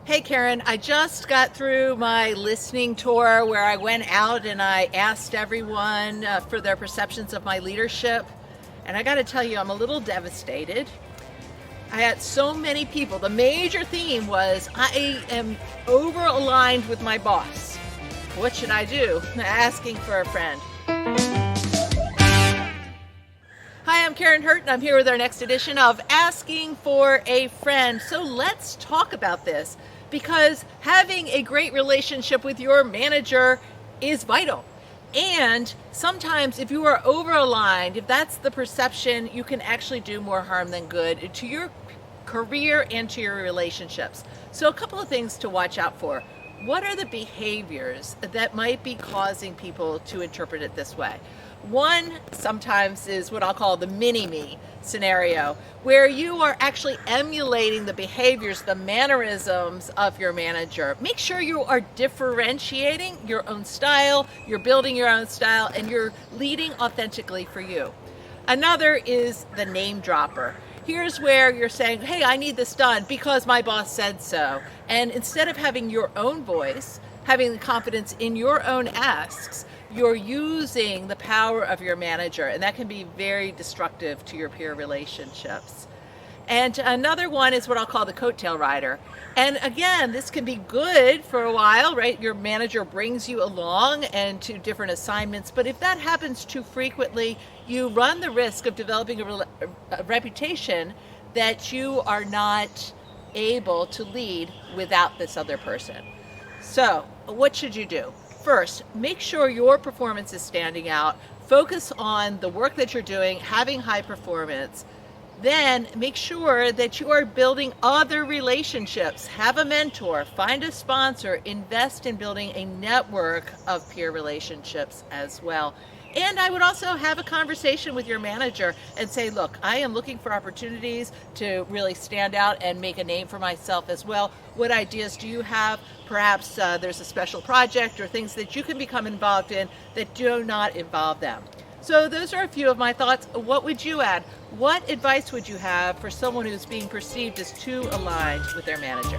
Hey Karen, I just got through my listening tour where I went out and I asked everyone for their perceptions of my leadership. And I got to tell you, I'm a little devastated. I had so many people. The major theme was I am over aligned with my boss. What should I do? Asking for a friend. Hi, I'm Karen Hurt, and I'm here with our next edition of Asking for a Friend. So let's talk about this, because having a great relationship with your manager is vital. And sometimes if you are over aligned, if that's the perception, you can actually do more harm than good to your career and to your relationships. So a couple of things to watch out for. What are the behaviors that might be causing people to interpret it this way? One sometimes is what I'll call the mini-me scenario, where you are actually emulating the behaviors, the mannerisms of your manager. Make sure you are differentiating your own style, you're building your own style, and you're leading authentically for you. Another is the name dropper. Here's where you're saying, hey, I need this done because my boss said so. And instead of having your own voice, having the confidence in your own asks, you're using the power of your manager, and that can be very destructive to your peer relationships. And another one is what I'll call the coattail rider. And again, this can be good for a while, right? Your manager brings you along and to different assignments, but if that happens too frequently, you run the risk of developing a reputation that you are not able to lead without this other person. So, what should you do? First, make sure your performance is standing out. Focus on the work that you're doing, having high performance. Then make sure that you are building other relationships. Have a mentor, find a sponsor, invest in building a network of peer relationships as well. And I would also have a conversation with your manager and say, look, I am looking for opportunities to really stand out and make a name for myself as well. What ideas do you have? Perhaps there's a special project or things that you can become involved in that do not involve them. So those are a few of my thoughts. What would you add? What advice would you have for someone who's being perceived as too aligned with their manager?